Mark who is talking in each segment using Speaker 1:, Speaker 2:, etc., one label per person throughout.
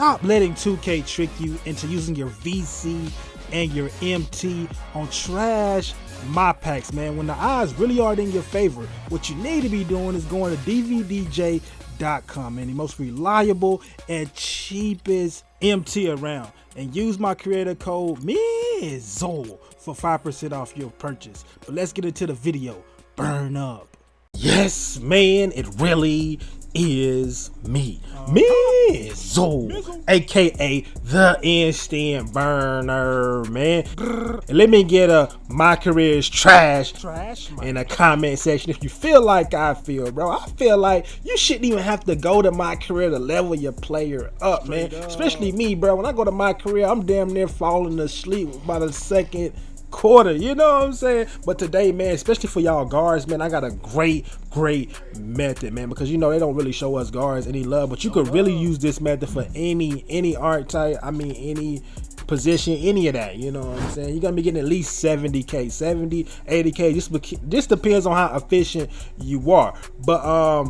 Speaker 1: Stop letting 2K trick you into using your VC and your MT on trash Mypacks, man. When the odds really aren't in your favor, what you need to be doing is going to dvdj.com, man, the most reliable and cheapest MT around, and use my creator code Tmizzzle for 5% off your purchase. But let's get into the video. Burn up. Yes, man, it really is me, Tmizzzle, aka the instant burner, man. And let me get a my career is trash in the comment section if you feel like I feel, bro. I feel like you shouldn't even have to go to my career to level your player up, man. Especially me, bro. When I go to my career, I'm damn near falling asleep by the second quarter, you know what I'm saying? But today, man, especially for y'all guards, man, I got a great method, man, because you know they don't really show us guards any love, but you could really use this method for any archetype. I mean, any position, any of that, you know what I'm saying? You're gonna be getting at least 70k, 70, 80k. Just depends on how efficient you are. But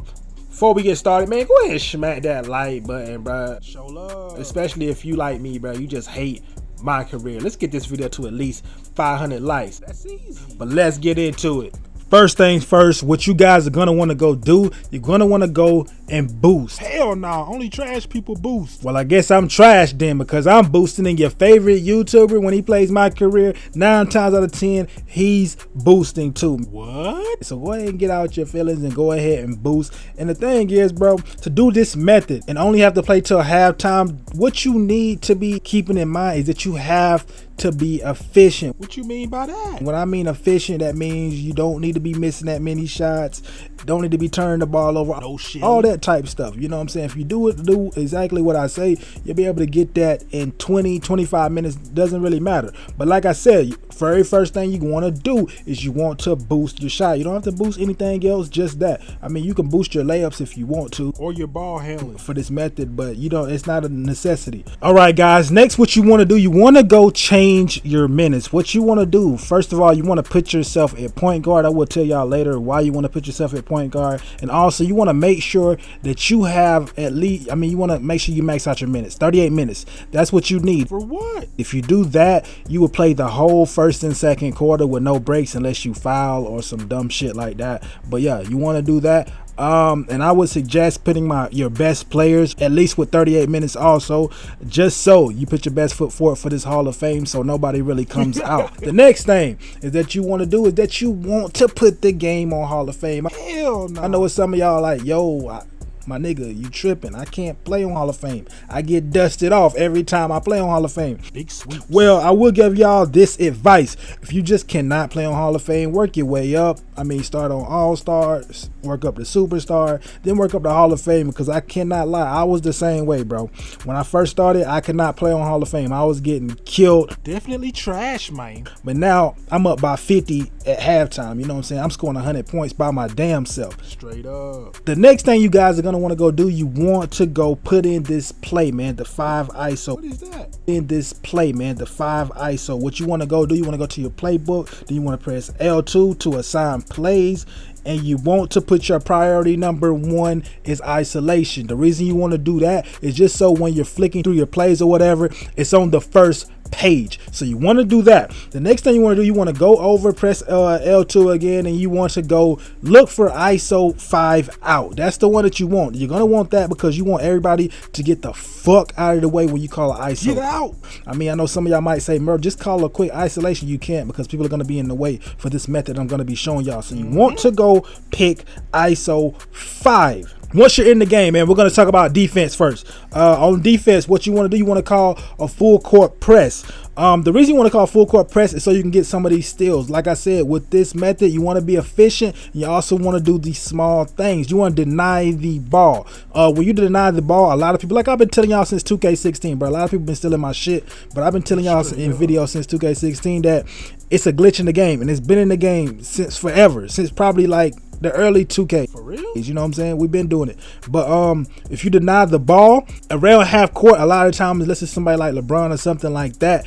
Speaker 1: before we get started, man, go ahead and smack that like button, bro. Show love, especially if you like me, bro. You just hate my career. Let's get this video to at least 500 likes. That's easy. But let's get into it. First things first, what you guys are gonna want to go do, you're gonna want to go and boost. Hell no, only trash people boost. Well, I guess I'm trash then, because I'm boosting in your favorite YouTuber when he plays my career. 9 times out of 10, he's boosting too. What? So go ahead and get out your feelings and go ahead and boost. And the thing is, bro, to do this method and only have to play till halftime, what you need to be keeping in mind is that you have to be efficient. What you mean by that? When I mean efficient, that means you don't need to be missing that many shots, don't need to be turning the ball over, no shit, all that type stuff. You know what I'm saying? If you do exactly what I say, you'll be able to get that in 20-25 minutes. Doesn't really matter. But like I said, very first thing you want to do is you want to boost your shot. You don't have to boost anything else, just that. I mean, you can boost your layups if you want to, or your ball handling for this method, but you don't, it's not a necessity. All right, guys, next what you want to do, you want to go change your minutes. What you want to do, first of all, you want to put yourself at point guard. I will tell y'all later why you want to put yourself at point guard. And also you want to make sure that you have at least, I mean, you want to make sure you max out your minutes, 38 minutes. That's what you need. For what? If you do that, you will play the whole first and second quarter with no breaks unless you foul or some dumb shit like that. But yeah, you want to do that. And I would suggest putting your best players at least with 38 minutes also, just so you put your best foot forward for this Hall of Fame so nobody really comes out. The next thing is that you want to do is that you want to put the game on Hall of Fame. Hell no. I know what some of y'all like, yo, my nigga, you tripping. I can't play on Hall of Fame. I get dusted off every time I play on Hall of Fame. Big sweep. Well, I will give y'all this advice. If you just cannot play on Hall of Fame, work your way up. I mean, start on All-Stars, work up to Superstar, then work up to Hall of Fame, because I cannot lie, I was the same way, bro. When I first started, I could not play on Hall of Fame. I was getting killed. Definitely trash, man. But now I'm up by 50 at halftime. You know what I'm saying? I'm scoring 100 points by my damn self. Straight up. The next thing you guys are gonna want to go do, you want to go put in this play, man, the 5 ISO. What is that? In this play, man, the 5 ISO. What you want to go do, you want to go to your playbook, then you want to press L2 to assign plays, and you want to put your priority number 1 is isolation. The reason you want to do that is just so when you're flicking through your plays or whatever, it's on the first page. So you want to do that. The next thing you want to do, you want to go over, press L2 again, and you want to go look for ISO 5 out. That's the one that you want. You're gonna want that because you want everybody to get the fuck out of the way when you call it ISO. Get out. I mean, I know some of y'all might say, Merv, just call a quick isolation. You can't, because people are gonna be in the way for this method I'm gonna be showing y'all. So you want to go pick ISO 5. Once you're in the game, man, we're going to talk about defense first. On defense, what you want to do, you want to call a full court press. The reason you want to call full court press is so you can get some of these steals. Like I said, with this method, you want to be efficient. You also want to do these small things. You want to deny the ball. When you deny the ball, a lot of people, like I've been telling y'all since 2K16, bro. A lot of people been stealing my shit, but I've been telling y'all in videos since 2K16 that it's a glitch in the game, and it's been in the game since forever, since probably like the early 2K.
Speaker 2: For real?
Speaker 1: You know what I'm saying? We've been doing it. But if you deny the ball around half court, a lot of times, unless it's somebody like LeBron or something like that,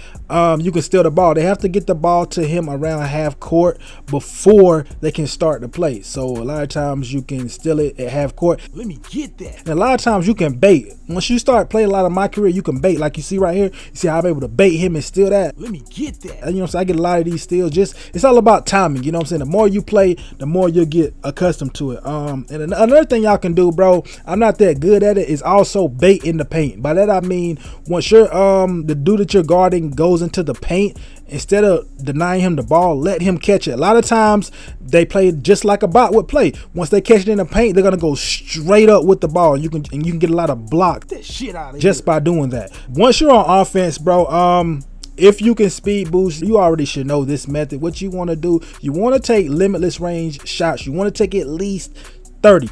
Speaker 1: you can steal the ball. They have to get the ball to him around half court before they can start the play. So a lot of times you can steal it at half court.
Speaker 2: Let me get that.
Speaker 1: And a lot of times you can bait. Once you start playing a lot of my career, you can bait. Like you see right here, you see how I'm able to bait him and steal that.
Speaker 2: Let me get that.
Speaker 1: And, you know what I'm saying? I get a lot of these steals. Just, it's all about timing. You know what I'm saying? The more you play, the more you'll get accustomed to it. And another thing y'all can do, bro, I'm not that good at it, is also bait in the paint. By that I mean, once you're the dude that you're guarding goes into the paint, instead of denying him the ball, let him catch it. A lot of times they play just like a bot would play. Once they catch it in the paint, they're gonna go straight up with the ball. And you can get a lot of block
Speaker 2: That shit out of
Speaker 1: just
Speaker 2: here.
Speaker 1: by doing that. Once you're on offense, bro, if you can speed boost, you already should know this method. What you want to do, you want to take limitless range shots. You want to take at least 30.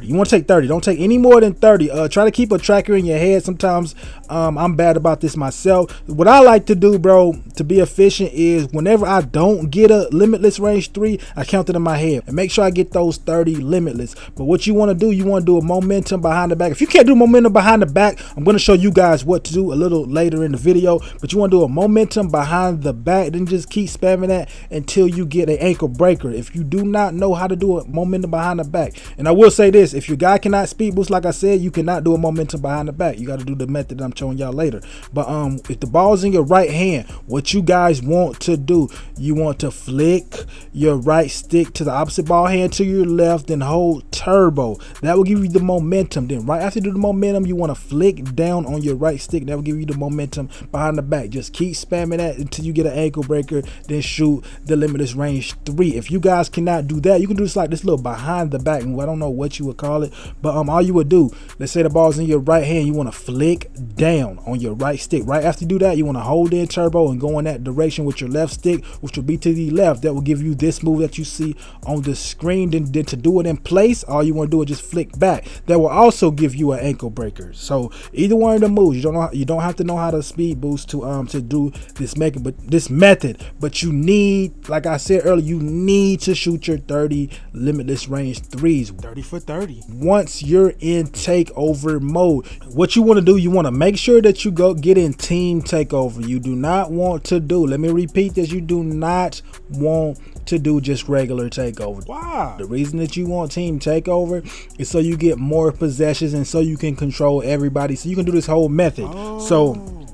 Speaker 1: You want to take 30. Don't take any more than 30. Try to keep a tracker in your head. Sometimes I'm bad about this myself. What I like to do, bro, to be efficient is whenever I don't get a limitless range 3, I count it in my head and make sure I get those 30 limitless. But what you want to do, you want to do a momentum behind the back. If you can't do momentum behind the back, I'm going to show you guys what to do a little later in the video. But you want to do a momentum behind the back, then just keep spamming that until you get an ankle breaker. If you do not know how to do a momentum behind the back, and I will say this, if your guy cannot speed boost, like I said, you cannot do a momentum behind the back. You got to do the method that I'm showing y'all later. But if the ball's in your right hand, what you guys want to do, you want to flick your right stick to the opposite ball hand to your left and hold turbo. That will give you the momentum. Then right after you do the momentum, you want to flick down on your right stick. That will give you the momentum behind the back. Just keep spamming that until you get an ankle breaker, then shoot the limitless range 3. If you guys cannot do that, you can do this like this little behind the back. I don't know what you would call it, but all you would do, let's say the ball's in your right hand, you want to flick down on your right stick. Right after you do that, you want to hold in turbo and go in that direction with your left stick, which will be to the left. That will give you this move that you see on the screen. Then to do it in place, all you want to do is just flick back. That will also give you an ankle breaker. So either one of the moves, you don't have to know how to speed boost to do this method, but you need, like I said earlier, you need to shoot your 30 limitless range 3s.
Speaker 2: 30 for 30.
Speaker 1: Once you're in takeover mode, what you want to do, you want to make sure that you go get in team takeover. You do not want to do, let me repeat this, you do not want to do just regular takeover.
Speaker 2: Wow.
Speaker 1: The reason that you want team takeover is so you get more possessions and so you can control everybody, so you can do this whole method. So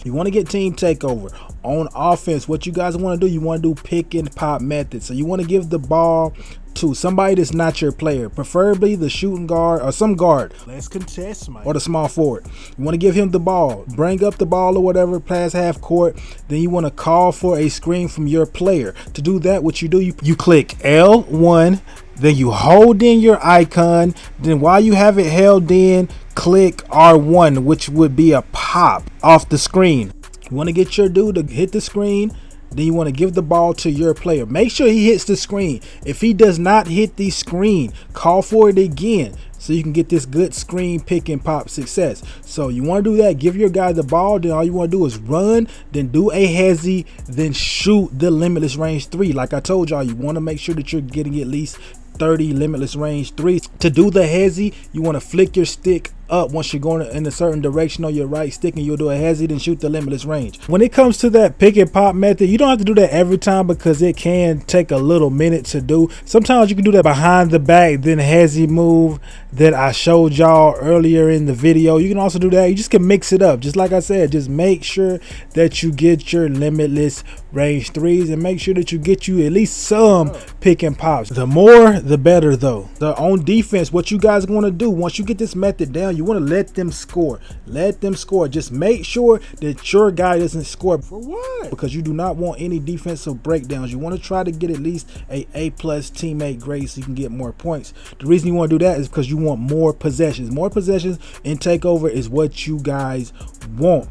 Speaker 1: you want to get team takeover. On offense, what you guys want to do, you want to do pick and pop method. So you want to give the ball to somebody that's not your player, preferably the shooting guard or some guard.
Speaker 2: Let's contest, man.
Speaker 1: Or the small forward. You want to give him the ball, bring up the ball or whatever, pass half court. Then you want to call for a screen from your player. To do that, what you do, you click L1, then you hold in your icon. Then while you have it held in, click R1, which would be a pop off the screen. You want to get your dude to hit the screen. Then you want to give the ball to your player. Make sure he hits the screen. If he does not hit the screen, call for it again so you can get this good screen pick and pop success. So you want to do that. Give your guy the ball. Then all you want to do is run, then do a hezzy, then shoot the limitless range 3. Like I told y'all, you want to make sure that you're getting at least 30 limitless range 3s. To do the hezzy, you want to flick your stick up once you're going in a certain direction on your right stick, and you'll do a hezzy, then shoot the limitless range. When it comes to that pick and pop method, you don't have to do that every time because it can take a little minute to do. Sometimes you can do that behind the back, then hezzy move that I showed y'all earlier in the video. You can also do that. You just can mix it up. Just like I said, just make sure that you get your limitless range 3s and make sure that you get you at least some pick and pops. The more, the better though. On defense, what you guys want to do, once you get this method down, you want to let them score. Let them score. Just make sure that your guy doesn't score.
Speaker 2: For what?
Speaker 1: Because you do not want any defensive breakdowns. You want to try to get at least a A+ teammate grade so you can get more points. The reason you want to do that is because you want more possessions. More possessions in takeover is what you guys want.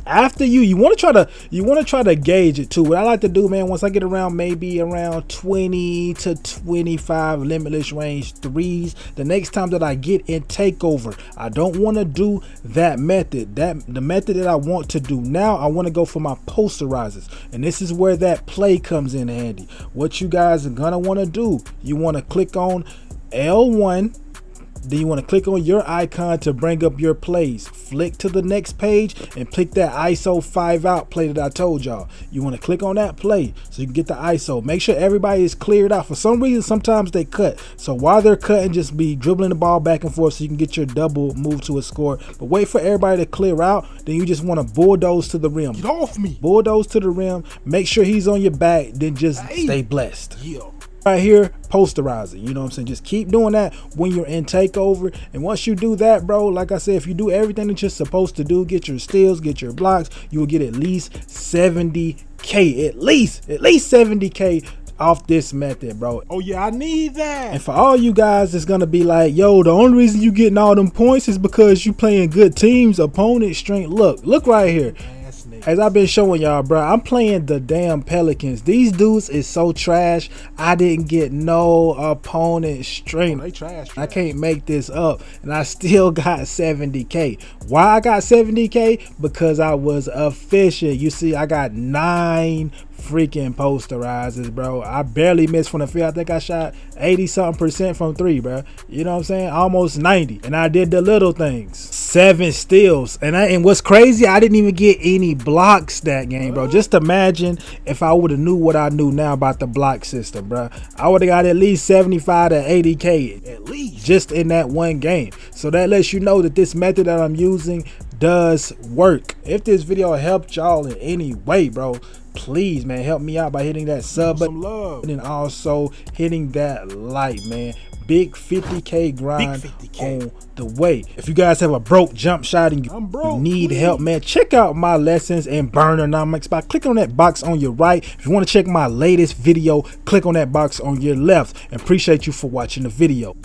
Speaker 1: After you want to try to gauge it too. What I like to do, man, once I get around maybe around 20 to 25 limitless range threes, the next time that I get in takeover, I don't want to do that method. The method that I want to do now, I want to go for my posterizers, and this is where that play comes in handy. What you guys are gonna want to do, you want to click on L1. Then you want to click on your icon to bring up your plays. Flick to the next page and pick that ISO 5 out play that I told y'all. You want to click on that play so you can get the ISO. Make sure everybody is cleared out. For some reason, sometimes they cut. So while they're cutting, just be dribbling the ball back and forth so you can get your double move to a score. But wait for everybody to clear out. Then you just want to bulldoze to the rim.
Speaker 2: Get off me.
Speaker 1: Bulldoze to the rim. Make sure he's on your back. Then just stay blessed.
Speaker 2: Yeah.
Speaker 1: Right here, posterizer, you know what I'm saying? Just keep doing that when you're in takeover. And once you do that, bro, like I said, if you do everything that you're supposed to do, get your steals, get your blocks, you will get at least 70K, at least 70K off this method, bro.
Speaker 2: Oh yeah, I need that.
Speaker 1: And for all you guys, it's gonna be like, yo, the only reason you getting all them points is because you playing good teams, opponent strength. Look right here. As I've been showing y'all, bro, I'm playing the damn Pelicans. These dudes is so trash. I didn't get no opponent strength.
Speaker 2: Oh, they trash.
Speaker 1: I can't make this up. And I still got 70K. Why I got 70K? Because I was efficient. You see, I got 9 freaking posterizers, bro. I barely missed from the field. I think I shot 80-something% from 3, bro. You know what I'm saying? Almost 90. And I did the little things. 7 steals. And what's crazy, I didn't even get any blocks that game, bro. Just imagine if I would have knew what I knew now about the block system, bro. I would have got at least 75 to 80K at least just in that one game. So that lets you know that this method that I'm using does work. If this video helped y'all in any way, bro, please, man, help me out by hitting that sub button and also hitting that like, man. Big 50K grind on the way. If you guys have a broke jump shot and you need help, man, check out my lessons in burnernomics by clicking on that box on your right. If you want to check my latest video, click on that box on your left. And appreciate you for watching the video.